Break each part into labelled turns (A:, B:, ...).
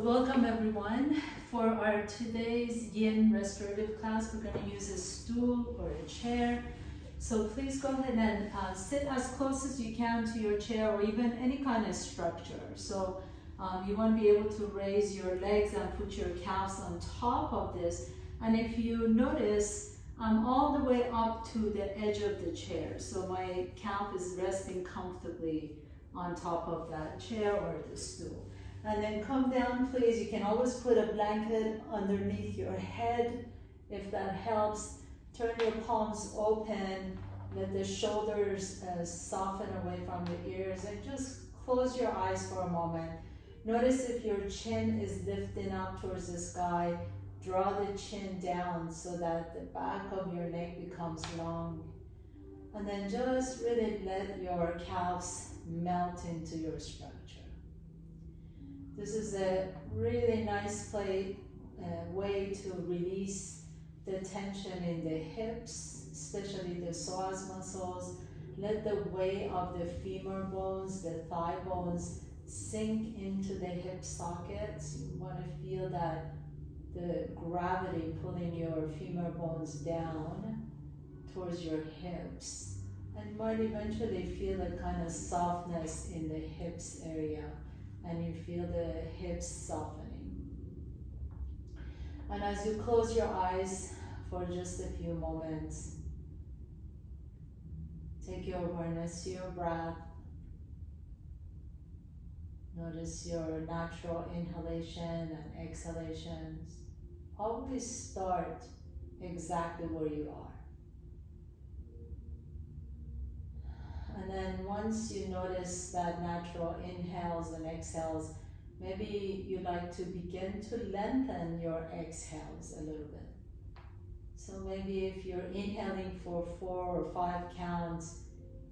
A: Welcome everyone. For our today's yin restorative class, we're going to use a stool or a chair. So please go ahead and sit as close as you can to your chair or even any kind of structure. So you want to be able to raise your legs and put your calves on top of this. And if you notice, I'm all the way up to the edge of the chair. So my calf is resting comfortably on top of that chair or the stool. And then come down, please. You can always put a blanket underneath your head if that helps. Turn your palms open. Let the shoulders soften away from the ears. And just close your eyes for a moment. Notice if your chin is lifting up towards the sky. Draw the chin down so that the back of your neck becomes long. And then just really let your calves melt into your structure. This is a really nice way to release the tension in the hips, especially the psoas muscles. Let the weight of the femur bones, the thigh bones, sink into the hip sockets. You want to feel that the gravity pulling your femur bones down towards your hips. And you might eventually feel a kind of softness in the hips area. And you feel the hips softening. And as you close your eyes for just a few moments, take your awareness to your breath. Notice your natural inhalation and exhalations. Always start exactly where you are. And then once you notice that natural inhales and exhales, maybe you like to begin to lengthen your exhales a little bit. So maybe if you're inhaling for 4 or 5 counts,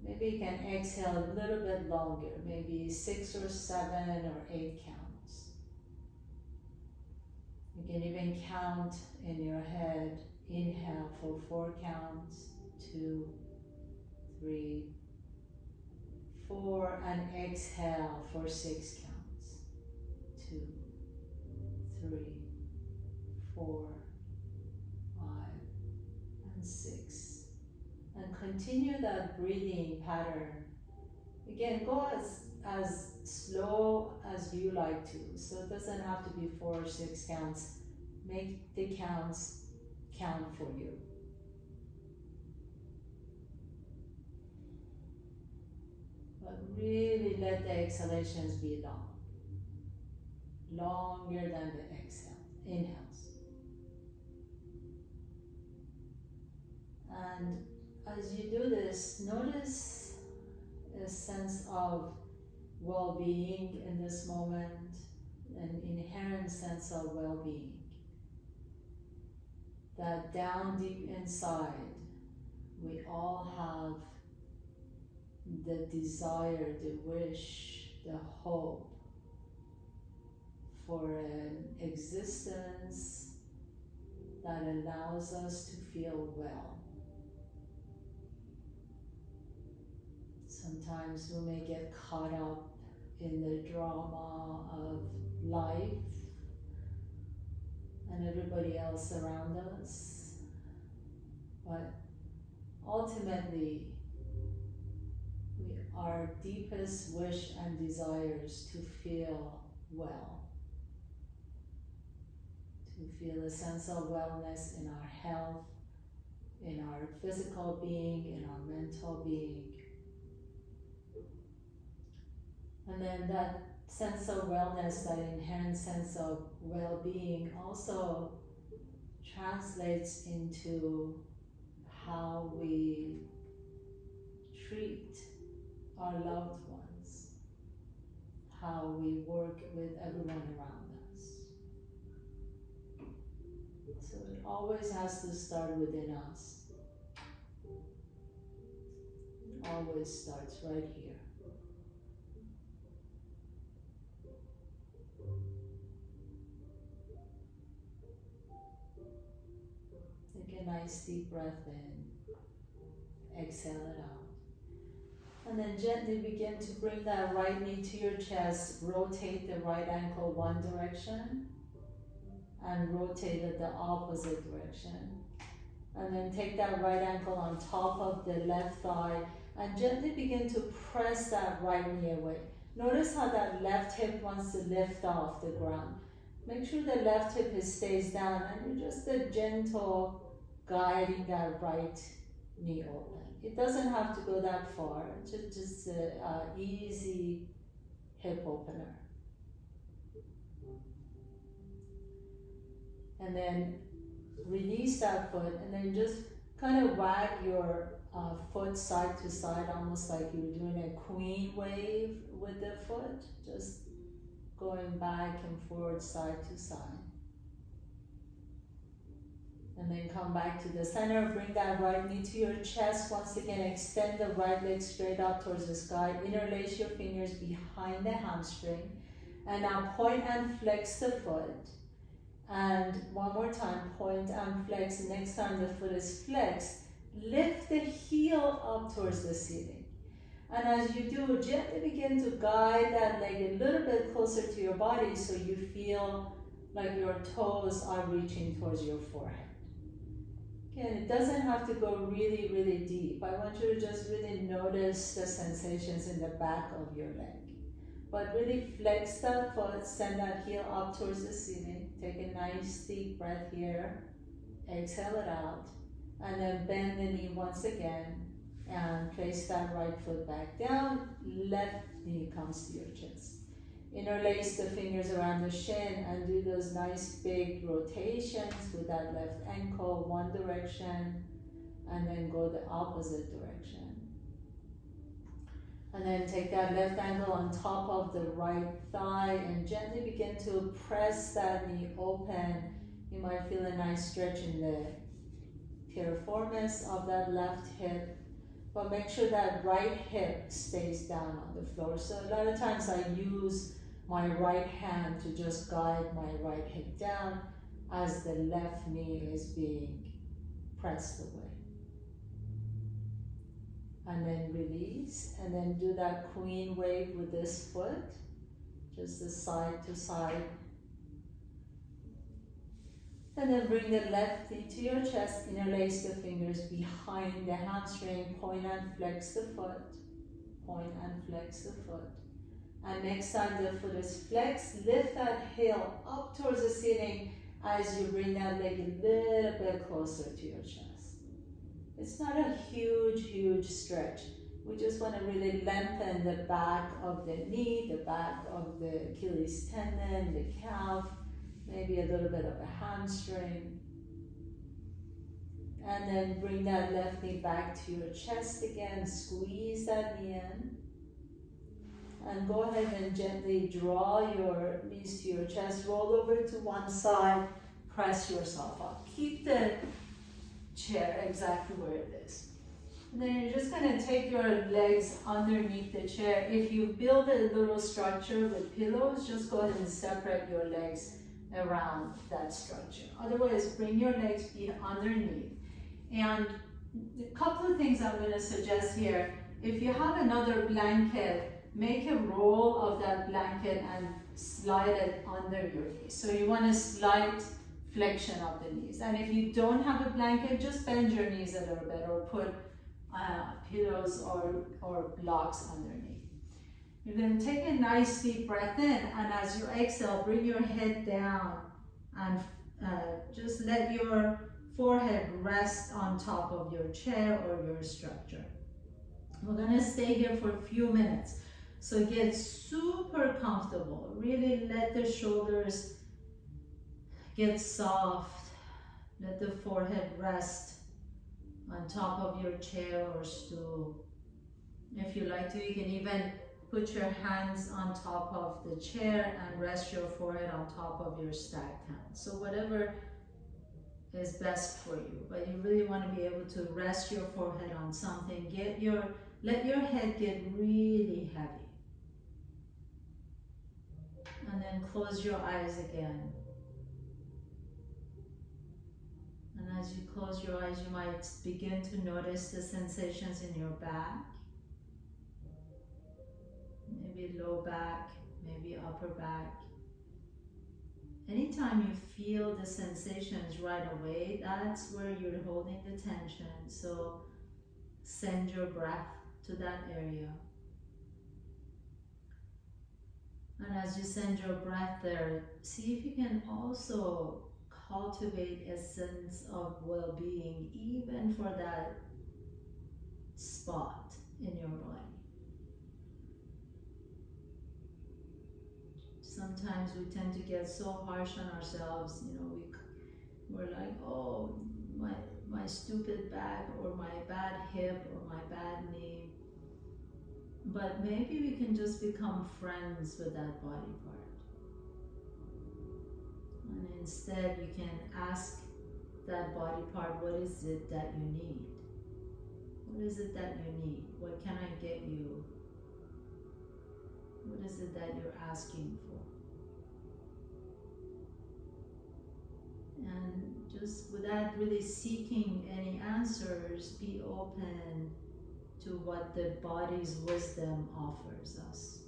A: maybe you can exhale a little bit longer, maybe 6 or 7 or 8 counts. You can even count in your head, inhale for 4 counts, 2, 3, 4, and exhale for 6 counts. 2, 3, 4, 5, and 6. And continue that breathing pattern. Again, go as slow as you like to. So it doesn't have to be 4 or 6 counts. Make the counts count for you. But really let the exhalations be long. Longer than the inhales. And as you do this, notice a sense of well-being in this moment, an inherent sense of well-being. That down deep inside, we all have the desire, the wish, the hope for an existence that allows us to feel well. Sometimes we may get caught up in the drama of life and everybody else around us, but ultimately, our deepest wish and desires to feel well, to feel a sense of wellness in our health, in our physical being, in our mental being. And then that sense of wellness, that inherent sense of well-being also translates into how we treat our loved ones, how we work with everyone around us. So it always has to start within us. It always starts right here. Take a nice deep breath in, exhale it out. And then gently begin to bring that right knee to your chest. Rotate the right ankle one direction and rotate it the opposite direction. And then take that right ankle on top of the left thigh and gently begin to press that right knee away. Notice how that left hip wants to lift off the ground. Make sure the left hip stays down and you're just a gentle guiding that right knee open. It doesn't have to go that far, just an easy hip opener. And then release that foot and then just kind of wag your foot side to side, almost like you're doing a queen wave with the foot, just going back and forward, side to side. And then come back to the center, bring that right knee to your chest. Once again, extend the right leg straight up towards the sky. Interlace your fingers behind the hamstring. And now point and flex the foot. And one more time, point and flex. Next time the foot is flexed, lift the heel up towards the ceiling. And as you do, gently begin to guide that leg a little bit closer to your body so you feel like your toes are reaching towards your forehead. Again, it doesn't have to go really, really deep. I want you to just really notice the sensations in the back of your leg. But really flex that foot, send that heel up towards the ceiling. Take a nice deep breath here. Exhale it out. And then bend the knee once again. And place that right foot back down. Left knee comes to your chest. Interlace the fingers around the shin and do those nice big rotations with that left ankle, one direction, and then go the opposite direction. And then take that left ankle on top of the right thigh and gently begin to press that knee open. You might feel a nice stretch in the piriformis of that left hip. But make sure that right hip stays down on the floor. So a lot of times I use my right hand to just guide my right hip down as the left knee is being pressed away. And then release, and then do that queen wave with this foot, just the side to side. And then bring the left knee to your chest, interlace the fingers behind the hamstring, point and flex the foot, point and flex the foot. And next time the foot is flexed, lift that heel up towards the ceiling as you bring that leg a little bit closer to your chest. It's not a huge stretch. We just want to really lengthen the back of the knee, the back of the Achilles tendon, the calf, maybe a little bit of a hamstring. And then bring that left knee back to your chest again, squeeze that knee in. And go ahead and gently draw your knees to your chest, roll over to one side, press yourself up. Keep the chair exactly where it is. And then you're just going to take your legs underneath the chair. If you build a little structure with pillows, just go ahead and separate your legs around that structure. Otherwise, bring your legs underneath. And a couple of things I'm going to suggest here. If you have another blanket, make a roll of that blanket and slide it under your knees. So you want a slight flexion of the knees. And if you don't have a blanket, just bend your knees a little bit or put pillows or blocks underneath. You're going to take a nice deep breath in, and as you exhale, bring your head down and just let your forehead rest on top of your chair or your structure. We're going to stay here for a few minutes. So get super comfortable. Really let the shoulders get soft. Let the forehead rest on top of your chair or stool. If you like to, you can even put your hands on top of the chair and rest your forehead on top of your stacked hands. So whatever is best for you, but you really want to be able to rest your forehead on something. Let your head get really heavy. And then close your eyes again. And as you close your eyes, you might begin to notice the sensations in your back. maybe low back, maybe upper back. Anytime you feel the sensations right away, that's where you're holding the tension. So send your breath to that area. And as you send your breath there, see if you can also cultivate a sense of well-being even for that spot in your body. Sometimes we tend to get so harsh on ourselves, you know, we're like, oh, my stupid back, or my bad hip, or my bad knee. But maybe we can just become friends with that body part. And instead you can ask that body part, what is it that you need? What is it that you need? What can I get you? What is it that you're asking for? And just without really seeking any answers, be open to what the body's wisdom offers us.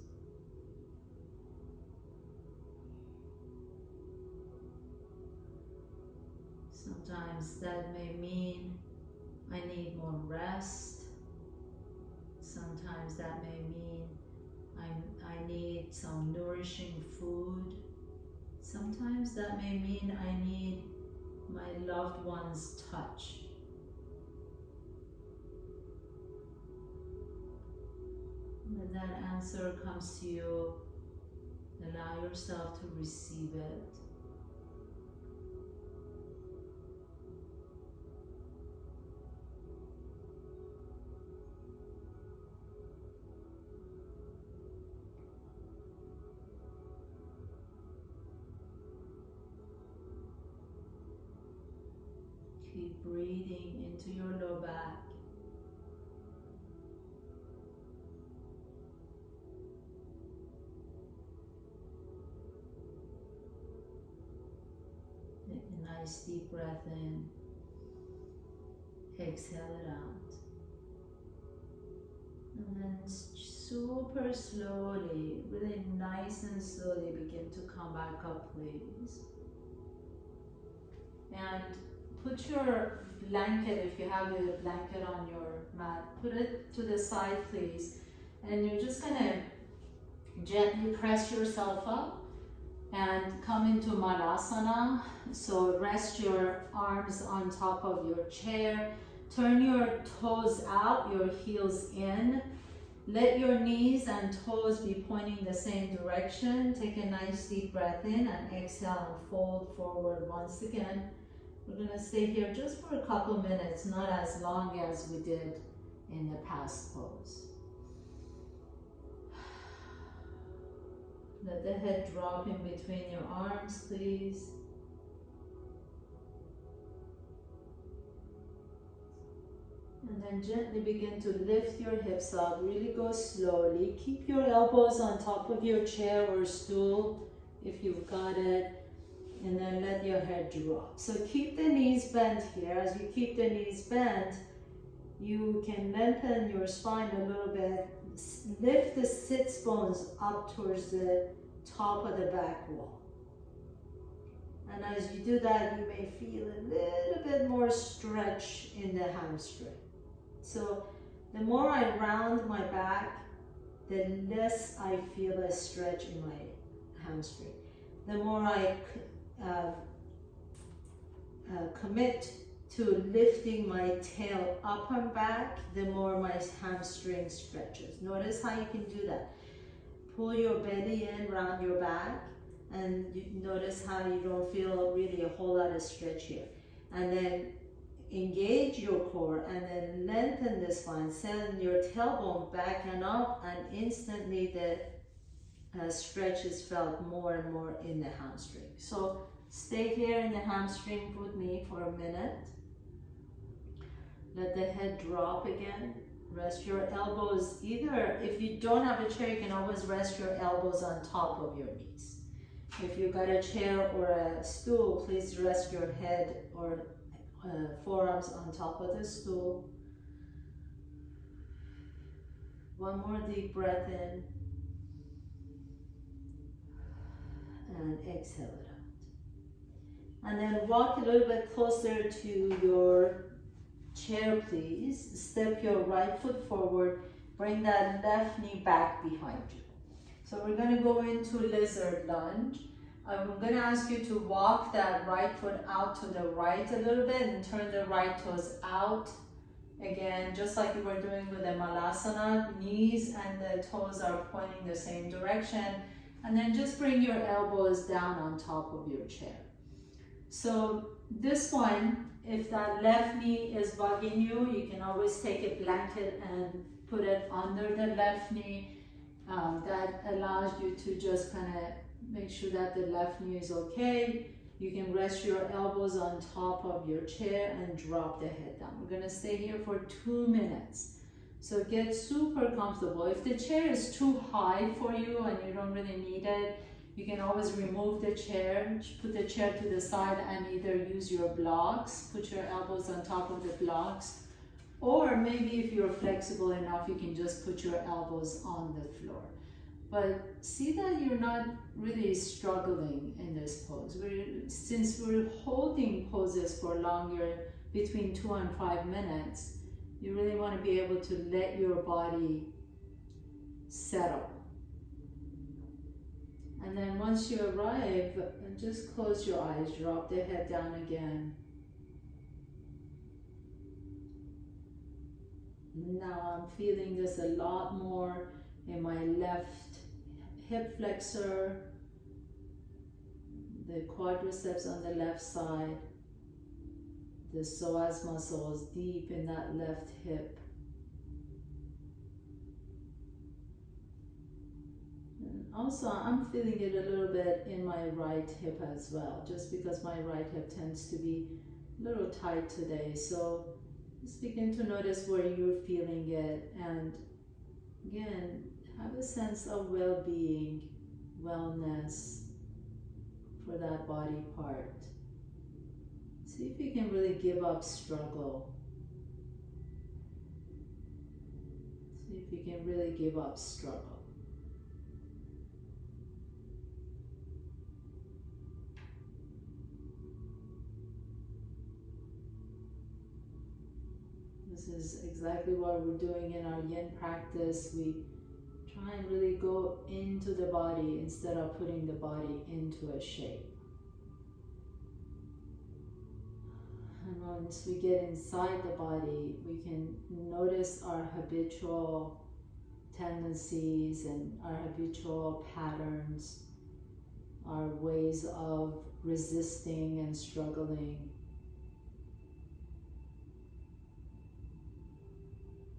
A: Sometimes that may mean I need more rest. Sometimes that may mean I need some nourishing food. Sometimes that may mean I need my loved one's touch. When that answer comes to you, allow yourself to receive it. Keep breathing into your low back. Take a nice deep breath in. Exhale it out. And then super slowly, really nice and slowly begin to come back up, please. And put your blanket, if you have a blanket on your mat, put it to the side, please. And you're just gonna gently press yourself up and come into Malasana. So rest your arms on top of your chair. Turn your toes out, your heels in. Let your knees and toes be pointing the same direction. Take a nice deep breath in and exhale and fold forward once again. We're going to stay here just for a couple minutes, not as long as we did in the past pose. Let the head drop in between your arms, please. And then gently begin to lift your hips up. Really go slowly. Keep your elbows on top of your chair or stool if you've got it. And then let your head drop. So keep the knees bent here. As you keep the knees bent, you can lengthen your spine a little bit. Lift the sits bones up towards the top of the back wall. And as you do that, you may feel a little bit more stretch in the hamstring. So the more I round my back, the less I feel a stretch in my hamstring. The more I commit to lifting my tail up and back, the more my hamstring stretches. Notice how you can do that. Pull your belly in around your back, and you notice how you don't feel really a whole lot of stretch here. And then engage your core and then lengthen the spine. Send your tailbone back and up, and instantly the stretch is felt more and more in the hamstring. So stay here in the hamstring with me for a minute. Let the head drop again. Rest your elbows. Either, if you don't have a chair, you can always rest your elbows on top of your knees. If you've got a chair or a stool, please rest your head or forearms on top of the stool. One more deep breath in. and exhale it out. And then walk a little bit closer to your chair, please. Step your right foot forward. Bring that left knee back behind you. So we're going to go into lizard lunge. I'm going to ask you to walk that right foot out to the right a little bit and turn the right toes out. Again, just like you were doing with the malasana, knees and the toes are pointing the same direction. And then just bring your elbows down on top of your chair. So this one, if that left knee is bugging you, you can always take a blanket and put it under the left knee. That allows you to just kind of make sure that the left knee is okay. You can rest your elbows on top of your chair and drop the head down. We're gonna stay here for 2 minutes. So get super comfortable. If the chair is too high for you and you don't really need it, you can always remove the chair, put the chair to the side and either use your blocks, put your elbows on top of the blocks, or maybe if you're flexible enough, you can just put your elbows on the floor. But see that you're not really struggling in this pose. Since we're holding poses for longer, between 2 and 5 minutes, you really want to be able to let your body settle. And then once you arrive, just close your eyes, drop the head down again. Now I'm feeling this a lot more in my left hip flexor, the quadriceps on the left side, the psoas muscles deep in that left hip. And also I'm feeling it a little bit in my right hip as well, just because my right hip tends to be a little tight today. So just begin to notice where you're feeling it, and again, have a sense of well-being, wellness for that body part. See if you can really give up struggle. See if you can really give up struggle. This is exactly what we're doing in our yin practice. We try and really go into the body instead of putting the body into a shape. And once we get inside the body, we can notice our habitual tendencies and our habitual patterns, our ways of resisting and struggling.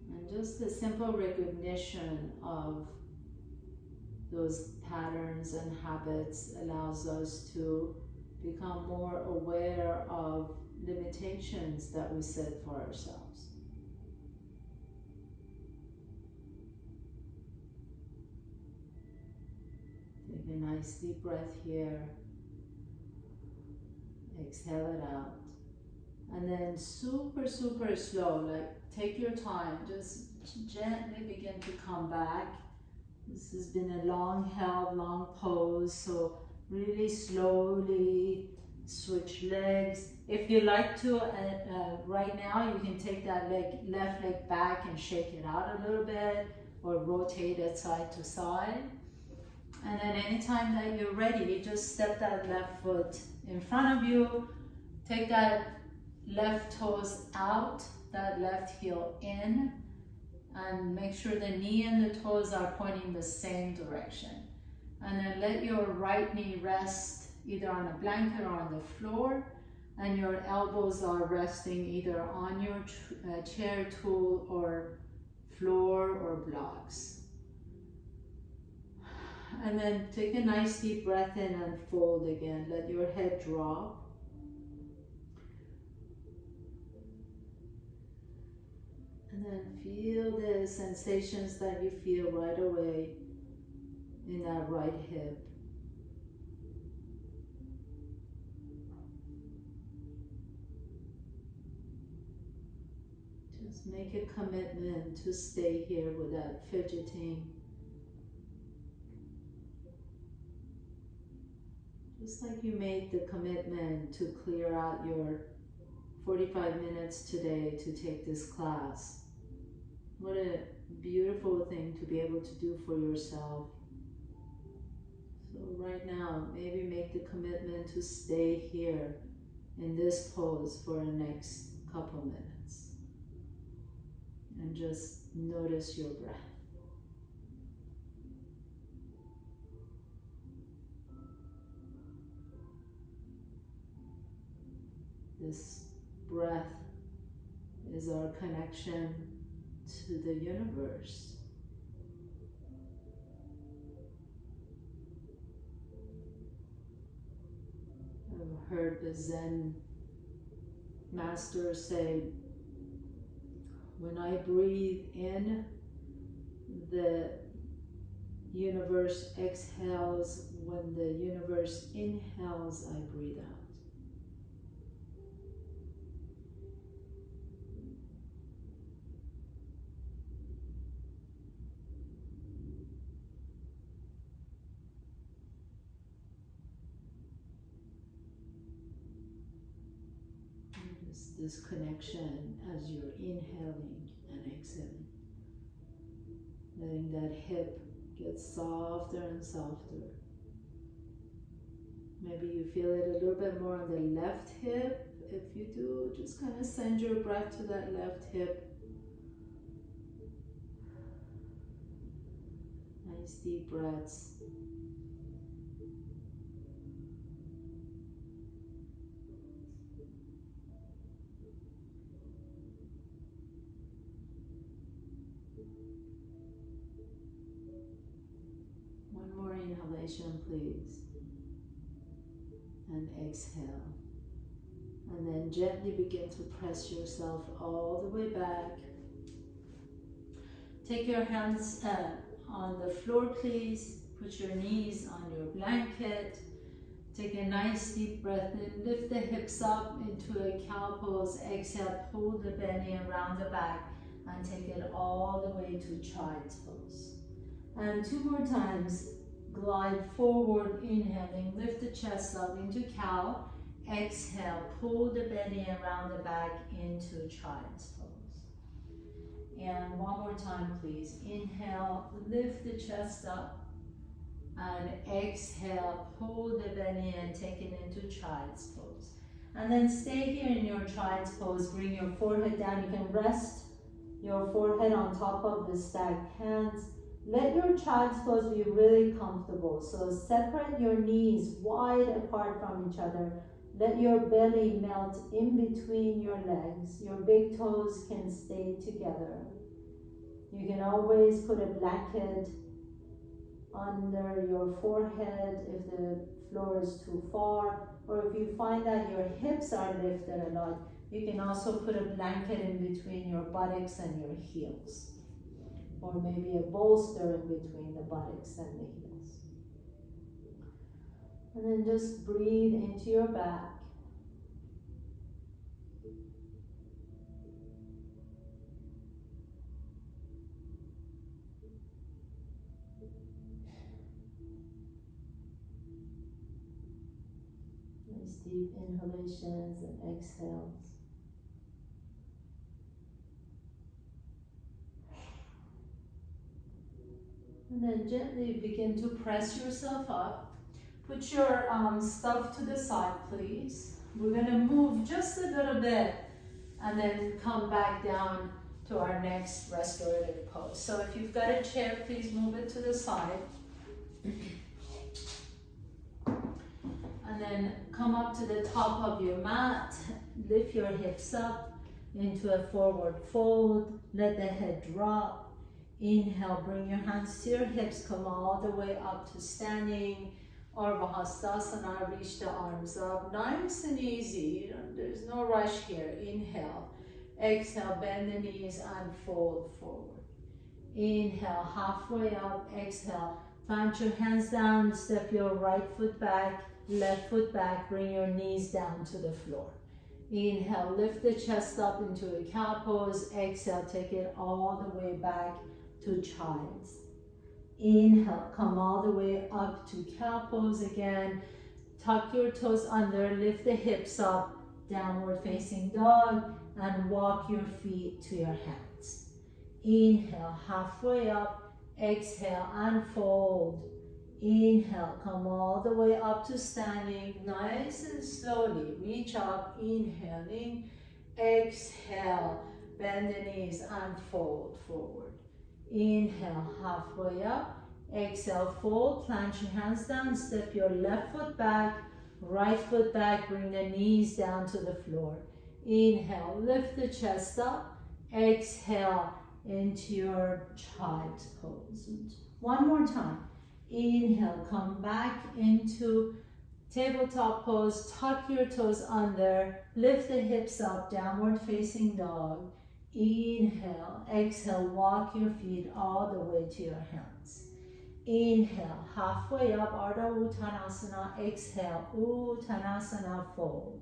A: And just the simple recognition of those patterns and habits allows us to become more aware of limitations that we set for ourselves. Take a nice deep breath here. Exhale it out. And then super slow, like take your time, just gently begin to come back. This has been a long pose, so really slowly switch legs. If you like to, right now you can take that left leg back and shake it out a little bit, or rotate it side to side. And then anytime that you're ready, just step that left foot in front of you, take that left toes out, that left heel in, and make sure the knee and the toes are pointing the same direction. And then let your right knee rest either on a blanket or on the floor, and your elbows are resting either on your chair tool or floor or blocks. And then take a nice deep breath in and fold again. Let your head drop. And then feel the sensations that you feel right away in that right hip. Just make a commitment to stay here without fidgeting. Just like you made the commitment to clear out your 45 minutes today to take this class. What a beautiful thing to be able to do for yourself. So right now, maybe make the commitment to stay here in this pose for the next couple minutes. And just notice your breath. This breath is our connection to the universe. I've heard the Zen master say, when I breathe in, the universe exhales. When the universe inhales, I breathe out. This connection as you're inhaling and exhaling. Letting that hip get softer and softer. Maybe you feel it a little bit more on the left hip. If you do, just kind of send your breath to that left hip. Nice deep breaths. Inhalation, please, and exhale, and then gently begin to press yourself all the way back. Take your hands on the floor, please. Put your knees on your blanket. Take a nice deep breath in. Lift the hips up into a cow pose. Exhale, pull the belly around the back and take it all the way to child's pose. And 2 more times. Glide forward, inhaling, lift the chest up into cow. Exhale, pull the belly around the back into child's pose. And 1 more time, please. Inhale, lift the chest up. And exhale, pull the belly and take it into child's pose. And then stay here in your child's pose. Bring your forehead down. You can rest your forehead on top of the stacked hands. Let your child's pose be really comfortable. So separate your knees wide apart from each other. Let your belly melt in between your legs. Your big toes can stay together. You can always put a blanket under your forehead if the floor is too far. Or if you find that your hips are lifted a lot, you can also put a blanket in between your buttocks and your heels. Or maybe a bolster in between the buttocks and the heels. And then just breathe into your back. Nice deep inhalations and exhales. And then gently begin to press yourself up. Put your stuff to the side, please. We're going to move just a little bit and then come back down to our next restorative pose. So if you've got a chair, please move it to the side. And then come up to the top of your mat. Lift your hips up into a forward fold. Let the head drop. Inhale, bring your hands to your hips, come all the way up to standing. Ardha Hastasana, reach the arms up. Nice and easy, there's no rush here. Inhale, exhale, bend the knees and fold forward. Inhale, halfway up, exhale. Plant your hands down, step your right foot back, left foot back, bring your knees down to the floor. Inhale, lift the chest up into a cow pose. Exhale, take it all the way back to child's. Inhale, come all the way up to cow pose again. tuck your toes under, lift the hips up, downward facing dog, and walk your feet to your hands. Inhale, halfway up, exhale and fold. Inhale, come all the way up to standing, nice and slowly, reach up, inhaling, exhale, bend the knees and fold forward. Inhale, halfway up, exhale, fold, plant your hands down, step your left foot back, right foot back, bring the knees down to the floor. Inhale, lift the chest up, exhale into your child's pose. One more time. Inhale, come back into tabletop pose, tuck your toes under, lift the hips up, downward facing dog. Inhale, exhale, walk your feet all the way to your hands. Inhale, halfway up, Ardha Uttanasana, exhale, Uttanasana, fold.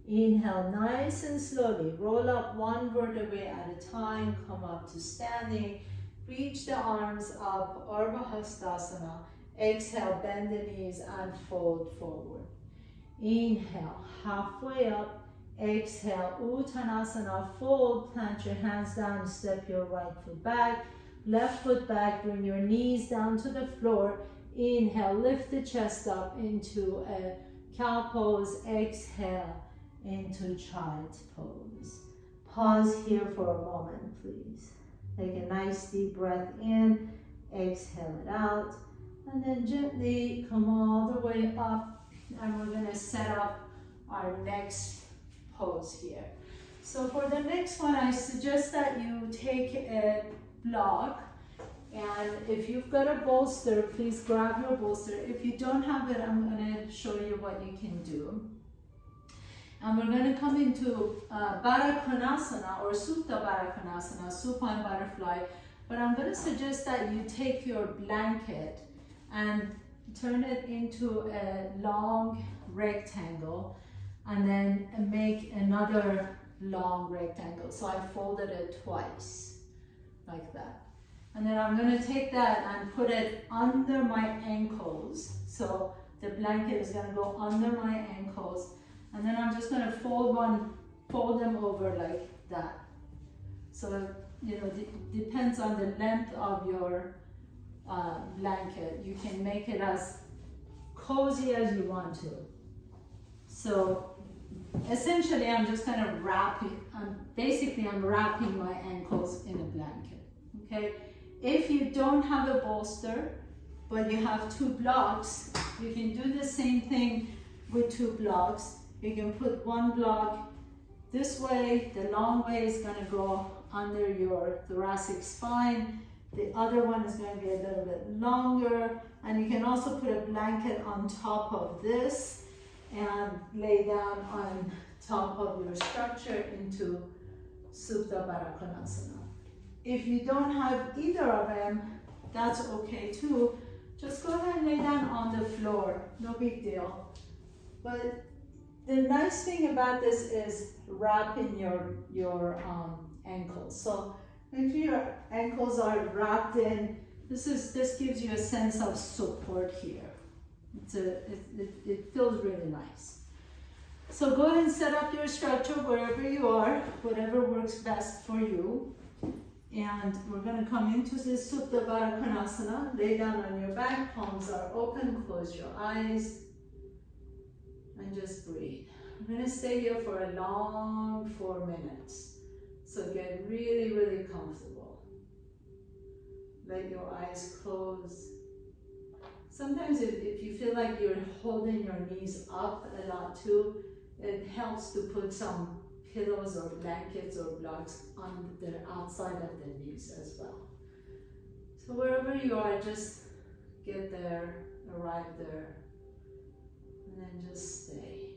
A: Inhale, nice and slowly, roll up one vertebrae at a time, come up to standing, reach the arms up, Ardha Hastasana, exhale, bend the knees and fold forward. Inhale, halfway up, exhale, Uttanasana, fold, plant your hands down, step your right foot back, left foot back, bring your knees down to the floor. Inhale, lift the chest up into a cow pose, exhale into child's pose. Pause here for a moment, please. Take a nice deep breath in, exhale it out, and then gently come all the way up, and we're going to set up our next pose here. So for the next one, I suggest that you take a block, and if you've got a bolster, please grab your bolster. If you don't have it, I'm going to show you what you can do. And we're going to come into Baddha Konasana or Supta Baddha Konasana, supine butterfly. But I'm going to suggest that you take your blanket and turn it into a long rectangle and then make another long rectangle. So I folded it twice, like that. And then I'm going to take that and put it under my ankles. So the blanket is going to go under my ankles. And then I'm just going to fold them over like that. So, you know, it depends on the length of your blanket. You can make it as cozy as you want to. So, essentially, I'm just kind of wrapping, I'm wrapping my ankles in a blanket, okay? If you don't have a bolster, but you have two blocks, you can do the same thing with two blocks. You can put one block this way, the long way is going to go under your thoracic spine. The other one is going to be a little bit longer. And you can also put a blanket on top of this and lay down on top of your structure into Supta Baddha Konasana. If you don't have either of them, that's okay too. Just go ahead and lay down on the floor, no big deal. But the nice thing about this is wrapping your ankles. So make sure your ankles are wrapped in. This gives you a sense of support here. It feels really nice. So go ahead and set up your structure wherever you are, whatever works best for you. And we're going to come into this Supta Baddha Konasana. Lay down on your back, palms are open, close your eyes. And just breathe. I'm going to stay here for a long 4 minutes. So get really, really comfortable. Let your eyes close. Sometimes if you feel like you're holding your knees up a lot too, it helps to put some pillows or blankets or blocks on the outside of the knees as well. So wherever you are, just get there, arrive there. And then just stay.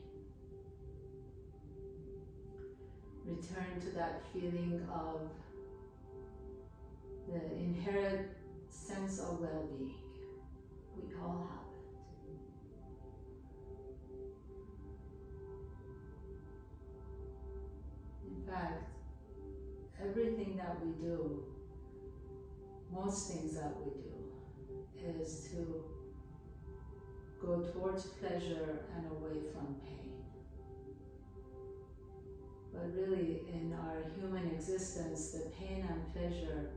A: Return to that feeling of the inherent sense of well-being. We all have it. In fact, everything that we do, most things that we do, is to go towards pleasure and away from pain. But really, in our human existence, the pain and pleasure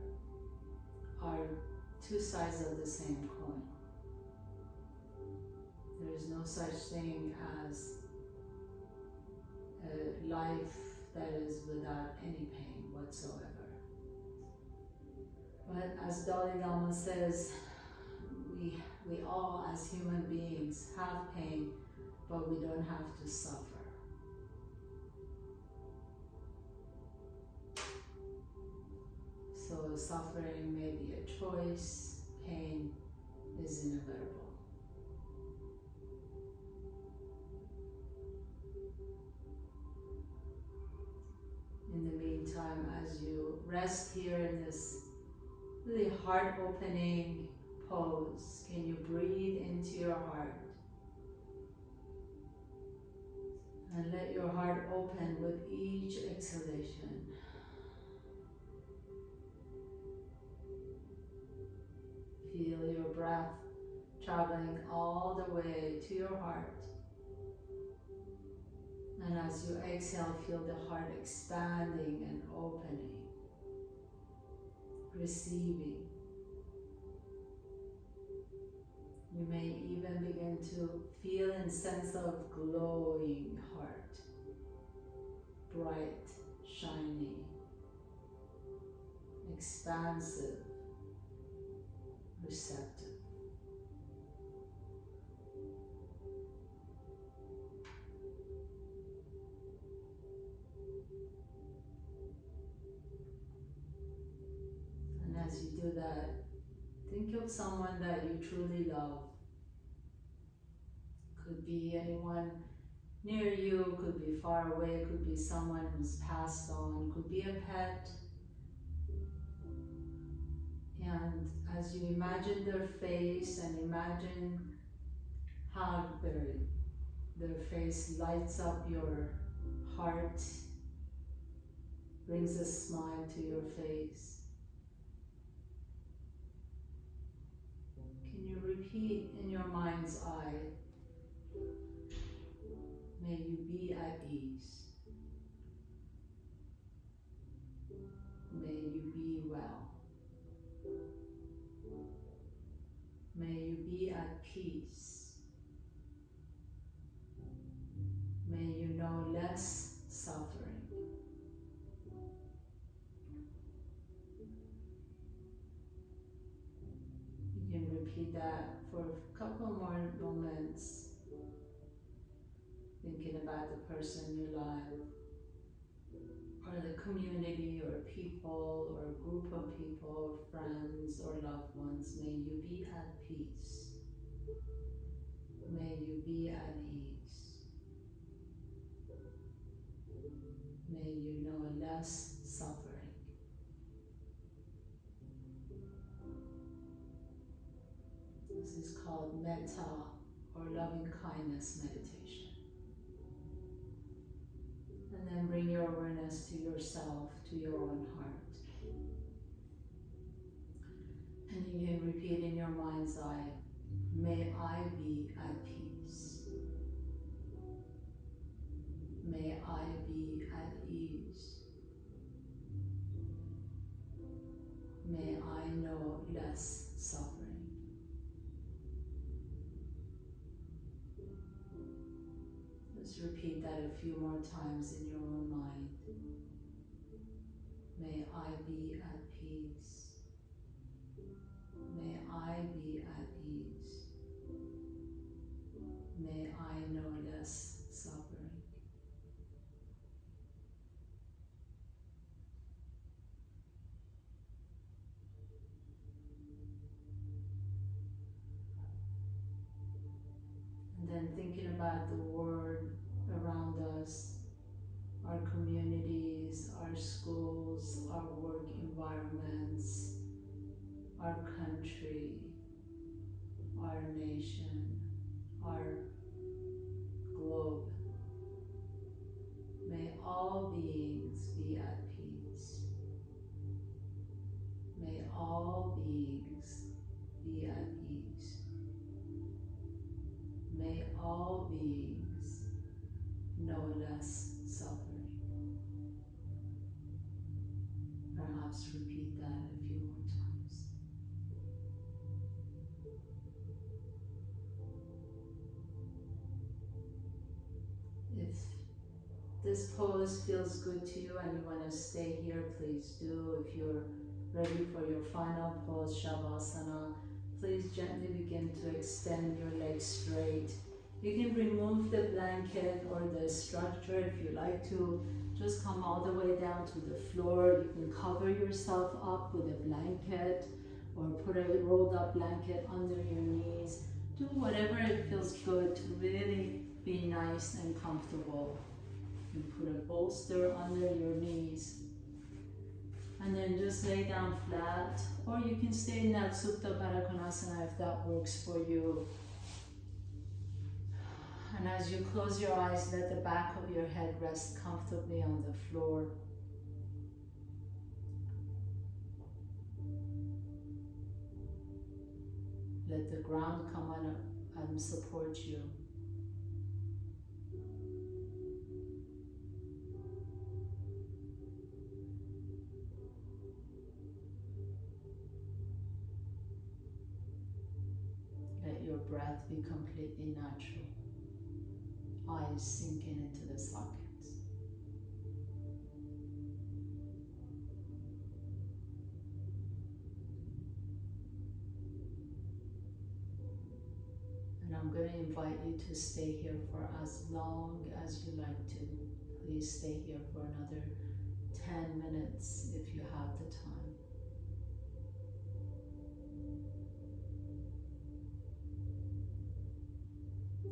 A: are two sides of the same coin. There is no such thing as a life that is without any pain whatsoever. But as Dalai Lama says, we all as human beings have pain, but we don't have to suffer. So suffering may be a choice, pain is inevitable. In the meantime, as you rest here in this really heart-opening pose, can you breathe into your heart? And let your heart open with each exhalation. Feel your breath traveling all the way to your heart. And as you exhale, feel the heart expanding and opening, receiving. You may even begin to feel a sense of glowing heart, bright, shiny, expansive, receptive. And as you do that, think of someone that you truly love. Could be anyone near you, could be far away, could be someone who's passed on, could be a pet. And as you imagine their face and imagine how their face lights up your heart, brings a smile to your face, can you repeat in your mind's eye, may you be at ease. May you be well. May you be at peace. May you know less suffering. You can repeat that for a couple more moments, thinking about the person you love, or the community, or people, or a group of people, friends, or loved ones. May you be at peace. May you be at ease. May you know less suffering. This is called metta, or loving kindness meditation. And then bring your awareness to yourself, to your own heart. And you can repeat in your mind's eye, may I be at peace. May I be at ease. May I know less suffering. Just repeat that a few more times in your own mind. May I be at peace. May I be at ease. May I know less suffering. And then thinking about the world around us, our communities, our schools, our work environments, our country, our nation, our globe. May all beings be at peace. May all beings be at ease. less suffering. Perhaps repeat that a few more times. If this pose feels good to you and you want to stay here, please do. If you're ready for your final pose, Shavasana, please gently begin to extend your legs straight. You can remove the blanket or the structure if you like to. Just come all the way down to the floor. You can cover yourself up with a blanket or put a rolled up blanket under your knees. Do whatever it feels good to really be nice and comfortable. You put a bolster under your knees. And then just lay down flat, or you can stay in that Supta Baddha Konasana if that works for you. And as you close your eyes, let the back of your head rest comfortably on the floor. Let the ground come on and support you. Let your breath be completely natural. Eyes sinking into the sockets. And I'm going to invite you to stay here for as long as you like to. Please stay here for another 10 minutes if you have the time.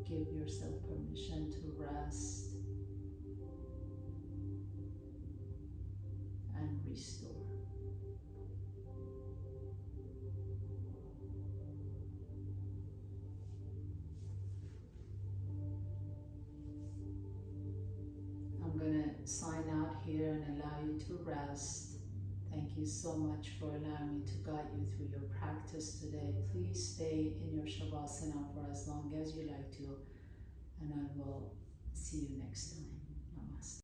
A: Give yourself permission to rest and restore. I'm going to sign out here and allow you to rest. Thank you so much for allowing me to guide you through your practice today. Please stay in your Shavasana for as long as you like to, and I will see you next time.